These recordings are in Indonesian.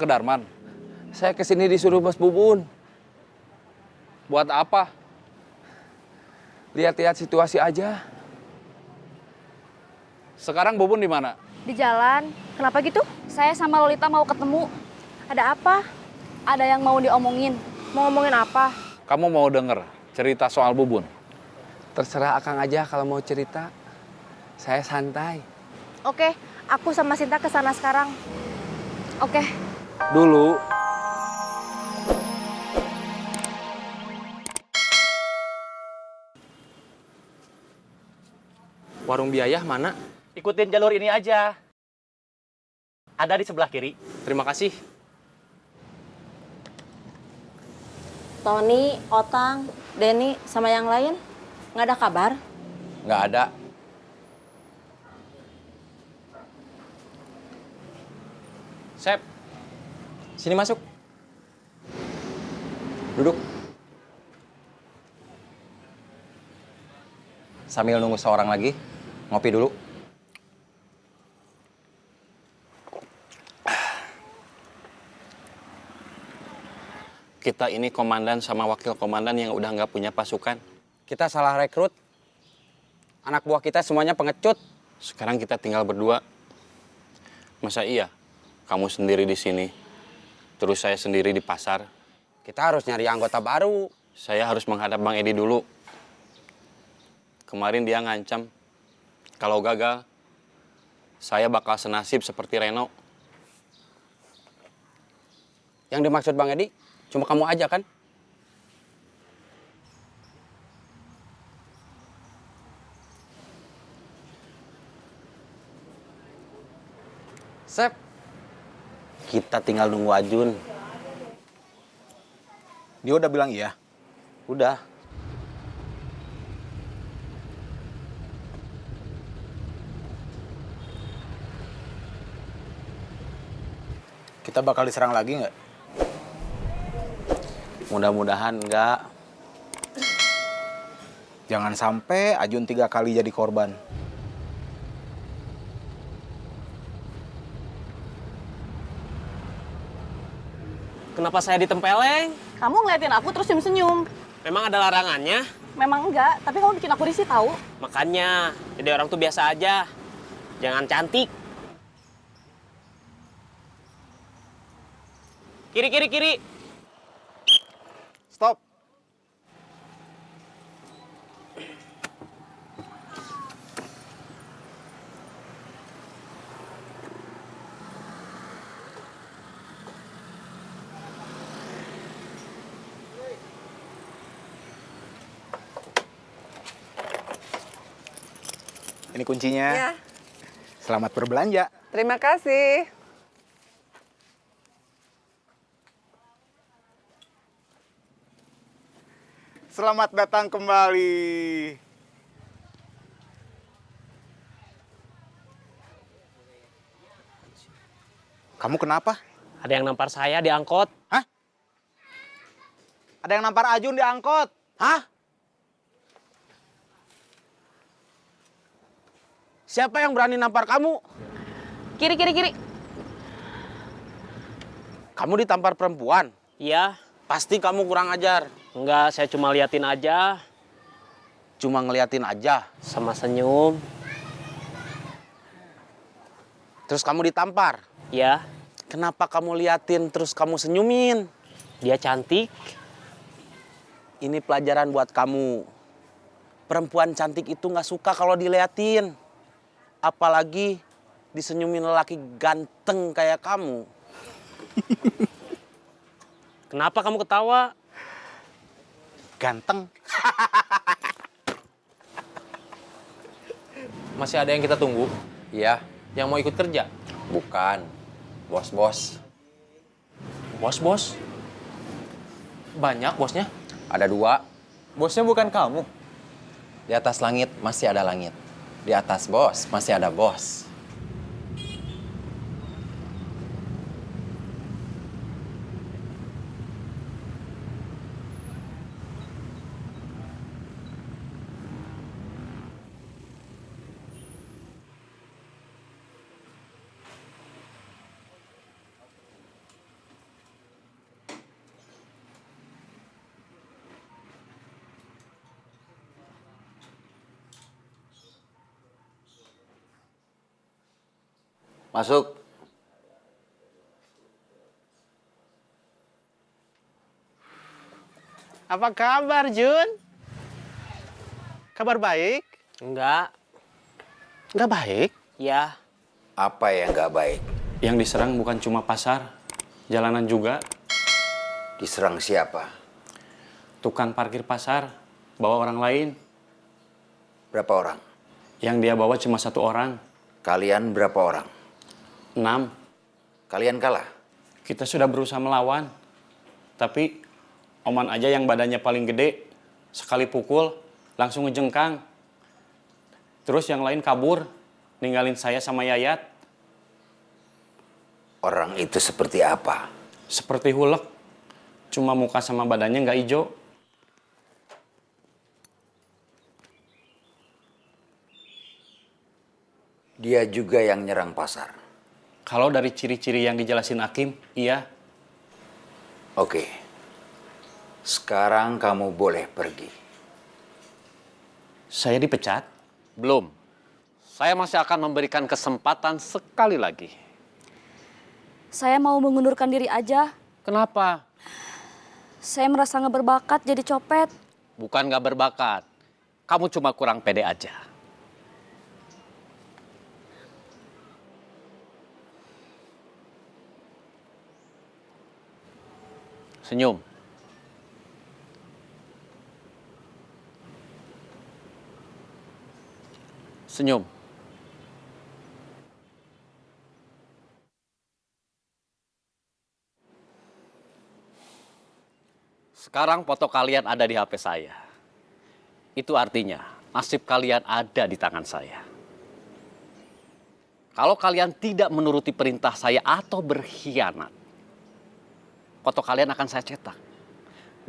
ke Darman? Saya kesini disuruh Bos Bubun. Buat apa? Lihat-lihat situasi aja. Sekarang Bubun di mana? Di jalan. Kenapa gitu? Saya sama Lolita mau ketemu. Ada apa? Ada yang mau diomongin. Mau ngomongin apa? Kamu mau denger cerita soal Bubun? Terserah Akang aja kalau mau cerita. Saya santai. Oke, aku sama Sinta ke sana sekarang. Oke. Dulu, Warung biaya mana? Ikutin jalur ini aja. Ada di sebelah kiri. Terima kasih. Tony, Otang, Denny, sama yang lain nggak ada kabar? Nggak ada. Sep, sini masuk. Duduk. Sambil nunggu seorang lagi, ngopi dulu. Kita ini komandan sama wakil komandan yang udah nggak punya pasukan. Kita salah rekrut. Anak buah kita semuanya pengecut. Sekarang kita tinggal berdua. Masa iya? Kamu sendiri di sini, terus saya sendiri di pasar. Kita harus nyari anggota baru. Saya harus menghadap Bang Edi dulu. Kemarin dia ngancam, kalau gagal, saya bakal senasib seperti Reno. Yang dimaksud Bang Edi, cuma kamu aja kan? Sep, Kita tinggal nunggu Ajun. Dia udah bilang iya? Udah. Kita bakal diserang lagi nggak? Mudah-mudahan enggak. Jangan sampai Ajun 3 kali jadi korban. Kenapa saya ditempeleng? Kamu ngeliatin aku terus senyum-senyum. Memang ada larangannya? Memang enggak, tapi kamu bikin aku risih tahu. Makanya, jadi orang tuh biasa aja. Jangan cantik. Kiri, kiri, kiri. Stop. Ini kuncinya. Ya, Selamat berbelanja. terima kasih. Selamat datang kembali. Kamu kenapa? Ada yang nampar saya di angkot. Hah? Ada yang nampar Ajun di angkot. Hah? Siapa yang berani nampar kamu? Kiri, kiri, kiri. Kamu ditampar perempuan? Iya. Pasti kamu kurang ajar. Enggak, saya cuma liatin aja. Cuma ngeliatin aja. Sama senyum. Terus kamu ditampar. Ya, Kenapa kamu liatin terus kamu senyumin? dia cantik. Ini pelajaran buat kamu. Perempuan cantik itu nggak suka kalau diliatin. Apalagi disenyumin lelaki ganteng kayak kamu. Kenapa kamu ketawa? Ganteng. masih ada yang kita tunggu? iya. Yang mau ikut kerja? Bukan. Bos-bos. Bos-bos? Banyak bosnya? Ada 2. Bosnya bukan kamu? Di atas langit masih ada langit. Di atas bos masih ada bos. Masuk. Apa kabar, Jun? Kabar baik? Enggak. Nggak baik? Ya. Apa yang nggak baik? Yang diserang bukan cuma pasar, jalanan juga. Diserang siapa? Tukang parkir pasar, bawa orang lain. Berapa orang? Yang dia bawa cuma 1 orang. Kalian berapa orang? 6. Kalian kalah? Kita sudah berusaha melawan. Tapi Oman aja yang badannya paling gede, sekali pukul langsung ngejengkang. Terus yang lain kabur, ninggalin saya sama Yayat. Orang itu seperti apa? Seperti hulek, cuma muka sama badannya nggak hijau. Dia juga yang nyerang pasar. Kalau dari ciri-ciri yang dijelasin Hakim, iya. Oke. Sekarang kamu boleh pergi. Saya dipecat? Belum. Saya masih akan memberikan kesempatan sekali lagi. Saya mau mengundurkan diri aja. Kenapa? Saya merasa nggak berbakat jadi copet. Bukan nggak berbakat. Kamu cuma kurang pede aja. Senyum. Senyum. Sekarang foto kalian ada di HP saya. Itu artinya nasib kalian ada di tangan saya. Kalau kalian tidak menuruti perintah saya atau berkhianat, foto kalian akan saya cetak,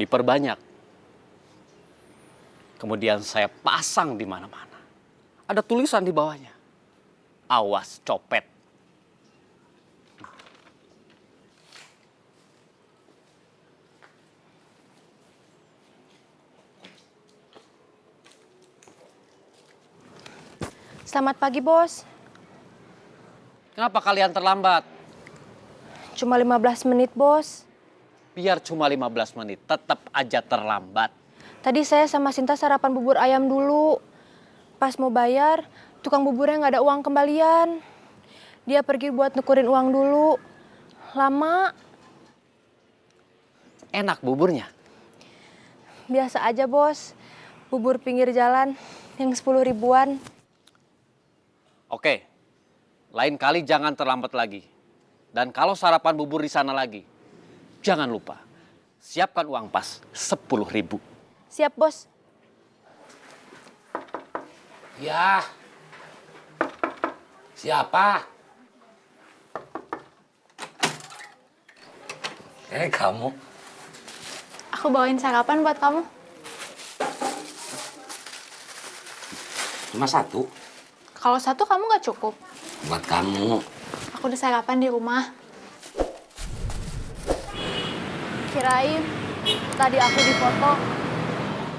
diperbanyak. Kemudian saya pasang di mana-mana. Ada tulisan di bawahnya. Awas copet. Selamat pagi, Bos. Kenapa kalian terlambat? Cuma 15 menit, Bos. Biar cuma 15 menit, tetap aja terlambat. Tadi saya sama Sinta sarapan bubur ayam dulu. Pas mau bayar, tukang buburnya nggak ada uang kembalian. Dia pergi buat nukerin uang dulu. Lama. Enak buburnya? Biasa aja, Bos. Bubur pinggir jalan yang 10 ribuan. Oke, lain kali jangan terlambat lagi. Dan kalau sarapan bubur di sana lagi, jangan lupa, siapkan uang pas 10.000. Siap, Bos. Ya. Siapa? Kamu. Aku bawain sarapan buat kamu. Cuma 1. Kalau 1 kamu nggak cukup. Buat kamu. Aku udah sarapan di rumah. Kirain tadi aku difoto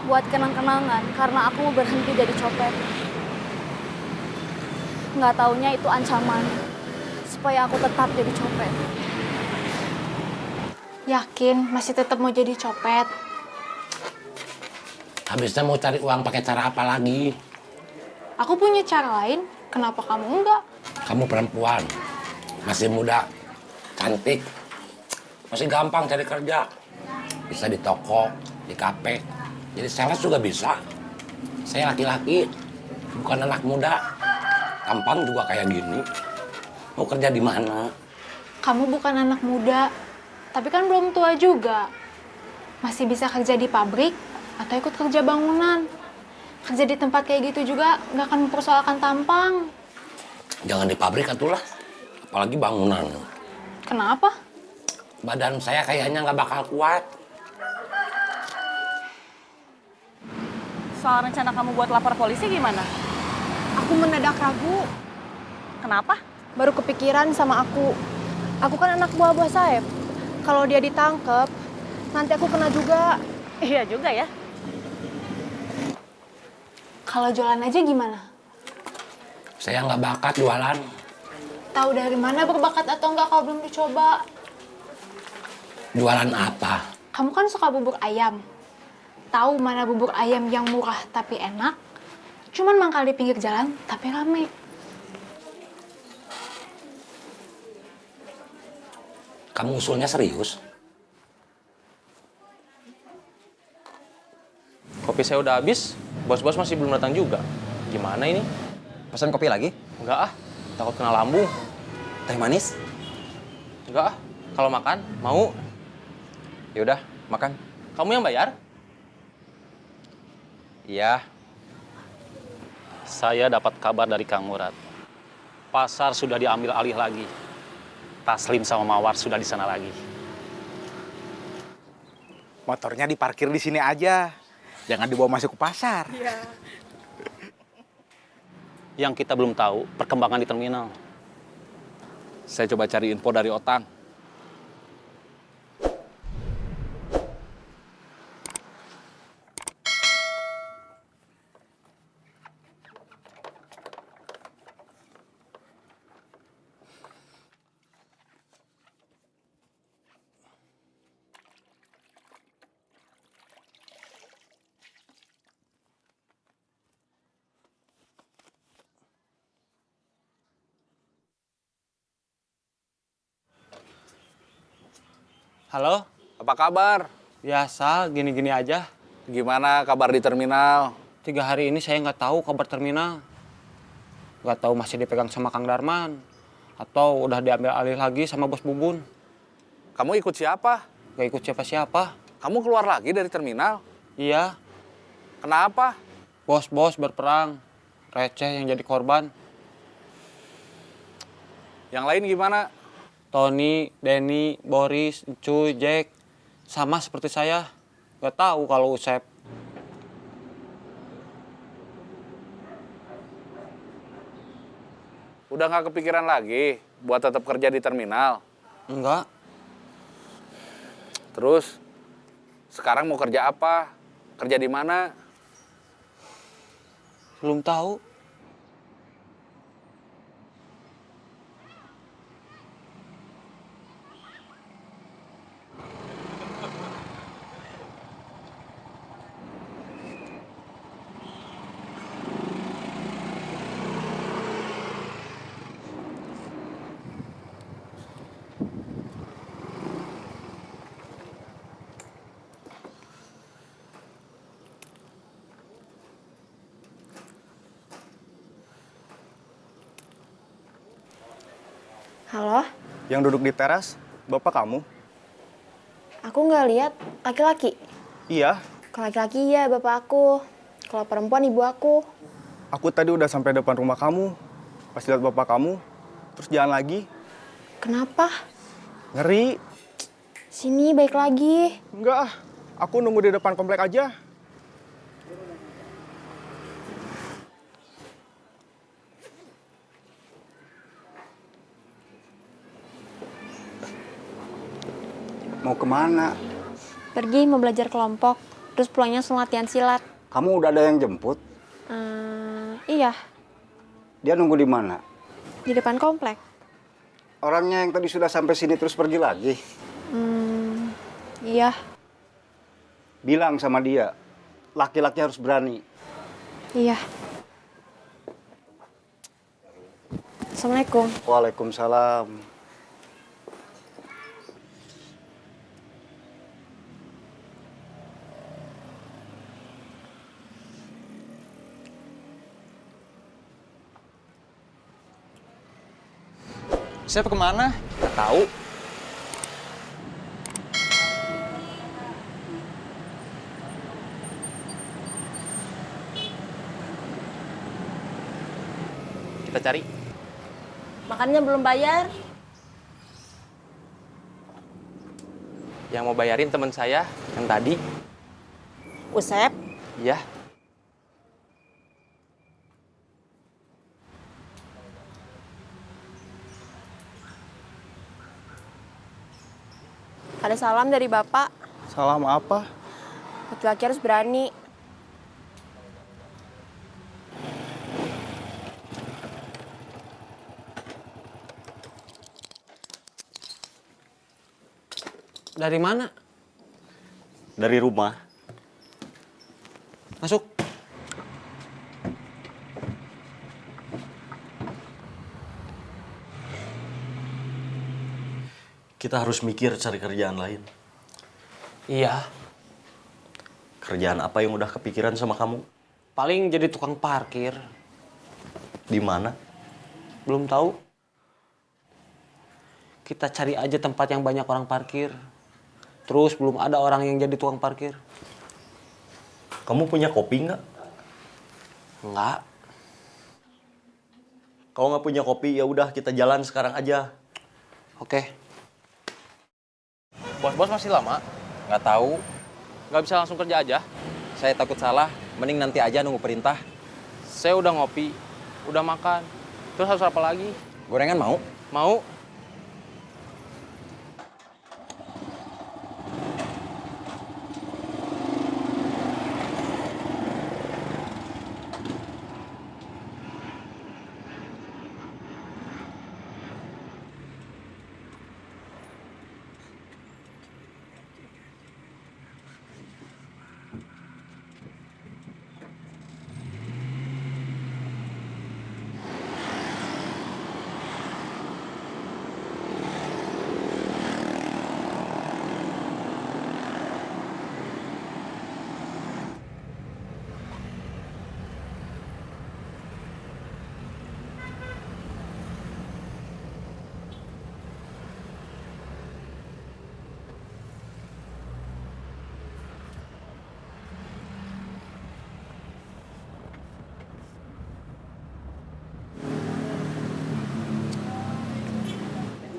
buat kenang-kenangan karena aku mau berhenti jadi copet. Nggak taunya itu ancaman supaya aku tetap jadi copet. Yakin masih tetap mau jadi copet? Habisnya mau cari uang pakai cara apa lagi? Aku punya cara lain. Kenapa kamu enggak? Kamu perempuan. Masih muda. Cantik. Masih gampang cari kerja. Bisa di toko, di kafe. Jadi sales juga bisa. Saya laki-laki. Bukan anak muda. Tampang juga kayak gini. Mau kerja di mana? Kamu bukan anak muda. Tapi kan belum tua juga. Masih bisa kerja di pabrik atau ikut kerja bangunan. Kerja di tempat kayak gitu juga nggak akan mempersoalkan tampang. Jangan di pabrik atulah. Apalagi bangunan. Kenapa? Badan saya kayaknya nggak bakal kuat. Soal rencana kamu buat lapor polisi gimana? Aku mendadak ragu. Kenapa? Baru kepikiran sama aku. Aku kan anak buah Saeb. Kalau dia ditangkep, nanti aku kena juga. Iya juga ya. Kalau jualan aja gimana? Saya nggak bakat jualan. Tahu dari mana berbakat atau enggak kalau belum dicoba? Jualan apa? Kamu kan suka bubur ayam. Tahu mana bubur ayam yang murah tapi enak? Cuman mangkal di pinggir jalan tapi rame. Kamu usulnya serius? Kopi saya udah habis, bos-bos masih belum datang juga. Gimana ini? Pesan kopi lagi? Enggak ah, takut kena lambung. Teh manis? Enggak ah, kalau makan, mau. Yaudah, makan. Kamu yang bayar? Iya. Saya dapat kabar dari Kang Murad. Pasar sudah diambil alih lagi. Taslim sama Mawar sudah di sana lagi. Motornya diparkir di sini aja. Jangan dibawa masuk ke pasar. Iya. Yang kita belum tahu, perkembangan di terminal. Saya coba cari info dari Otang. Halo, Apa kabar? biasa gini-gini aja. Gimana kabar di terminal? 3 hari ini saya nggak tahu kabar terminal. Nggak tahu masih dipegang sama Kang Darman. Atau udah diambil alih lagi sama Bos Bubun. Kamu ikut siapa? Nggak ikut siapa-siapa. Kamu keluar lagi dari terminal? Iya, Kenapa? bos-bos berperang. Receh yang jadi korban. Yang lain gimana? Tony, Denny, Boris, Cuy, Jack. Sama seperti saya. Nggak tahu kalau Usep. Udah nggak kepikiran lagi buat tetap kerja di terminal? Enggak. Terus, sekarang mau kerja apa? Kerja di mana? Belum tahu. Halo? Yang duduk di teras, bapak kamu? Aku nggak lihat laki-laki. Iya, Kalau laki-laki iya bapak aku. Kalau perempuan ibu aku. aku tadi udah sampai depan rumah kamu. Pas lihat bapak kamu, terus jalan lagi. Kenapa? Ngeri. Sini baik lagi. Enggak ah, aku nunggu di depan komplek aja. Mau kemana? Pergi mau belajar kelompok. Terus pulangnya langsung latihan silat. Kamu udah ada yang jemput? Iya, Dia nunggu di mana? di depan komplek. Orangnya yang tadi sudah sampai sini terus pergi lagi. Iya, Bilang sama dia, laki-laki harus berani. iya. Assalamualaikum. Waalaikumsalam. Saya kemana? Nggak tahu. Kita cari. Makannya belum bayar. Yang mau bayarin teman saya yang tadi. Usep, Iya. Ada salam dari bapak. Salam apa? Laki-laki harus berani. Dari mana? Dari rumah. Masuk. Kita harus mikir cari kerjaan lain. Iya. Kerjaan apa yang udah kepikiran sama kamu? Paling jadi tukang parkir. Di mana? Belum tahu. Kita cari aja tempat yang banyak orang parkir. Terus belum ada orang yang jadi tukang parkir. Kamu punya kopi nggak? Enggak. Kalau nggak punya kopi, ya udah kita jalan sekarang aja. Oke. Bos-bos masih lama? Nggak tahu. Nggak bisa langsung kerja aja? Saya takut salah. Mending nanti aja nunggu perintah. Saya udah ngopi, udah makan. Terus harus apa lagi? Gorengan mau? Mau.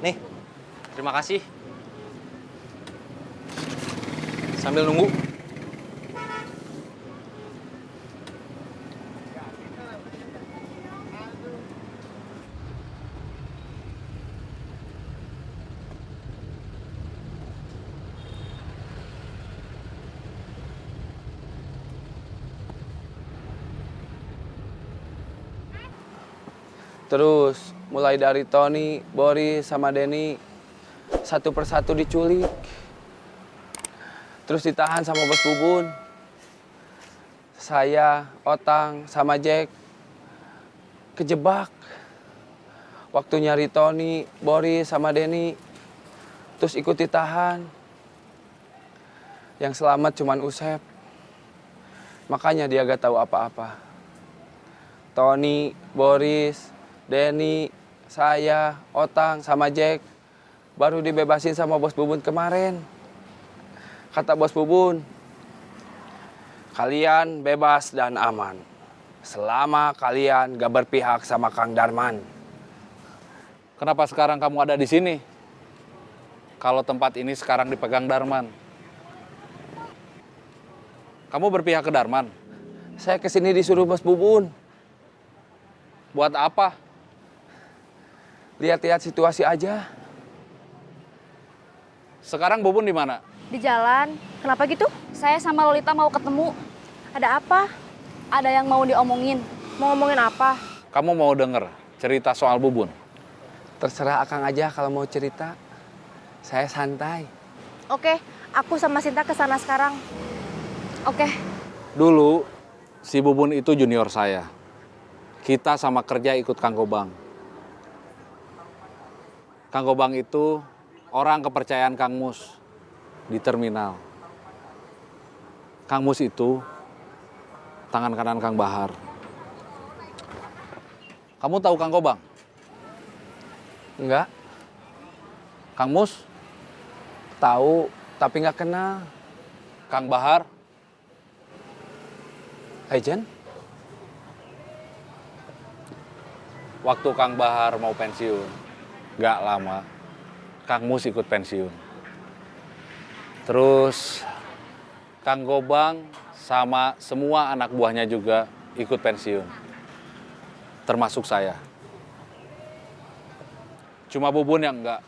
Nih, Terima kasih. Sambil nunggu. Terus mulai dari Tony, Boris, sama Denny satu persatu diculik. Terus ditahan sama Bos Bubun. Saya, Otang, sama Jack kejebak. Waktu nyari Tony, Boris, sama Denny terus ikut ditahan. Yang selamat cuman Usep. Makanya dia gak tahu apa-apa. Tony, Boris, Denny, saya, Otang, sama Jack baru dibebasin sama Bos Bubun kemarin. Kata Bos Bubun, kalian bebas dan aman selama kalian gak berpihak sama Kang Darman. Kenapa sekarang kamu ada di sini? Kalau tempat ini sekarang dipegang Darman. Kamu berpihak ke Darman? Saya kesini disuruh Bos Bubun. Buat apa? Lihat-lihat situasi aja. Sekarang Bubun di mana? Di jalan. Kenapa gitu? Saya sama Lolita mau ketemu. Ada apa? Ada yang mau diomongin. Mau ngomongin apa? Kamu mau denger cerita soal Bubun? Terserah Akang aja kalau mau cerita. Saya santai. Oke, aku sama Sinta ke sana sekarang. Oke. Dulu, si Bubun itu junior saya. Kita sama kerja ikut Kang Gobang. Kang Gobang itu orang kepercayaan Kang Mus di terminal. Kang Mus itu tangan kanan Kang Bahar. Kamu tahu Kang Gobang? Enggak. Kang Mus? Tahu, tapi nggak kenal. Kang Bahar? Agent? Waktu Kang Bahar mau pensiun, nggak lama, Kang Mus ikut pensiun. Terus Kang Gobang sama semua anak buahnya juga ikut pensiun. Termasuk saya. Cuma Bubun yang enggak.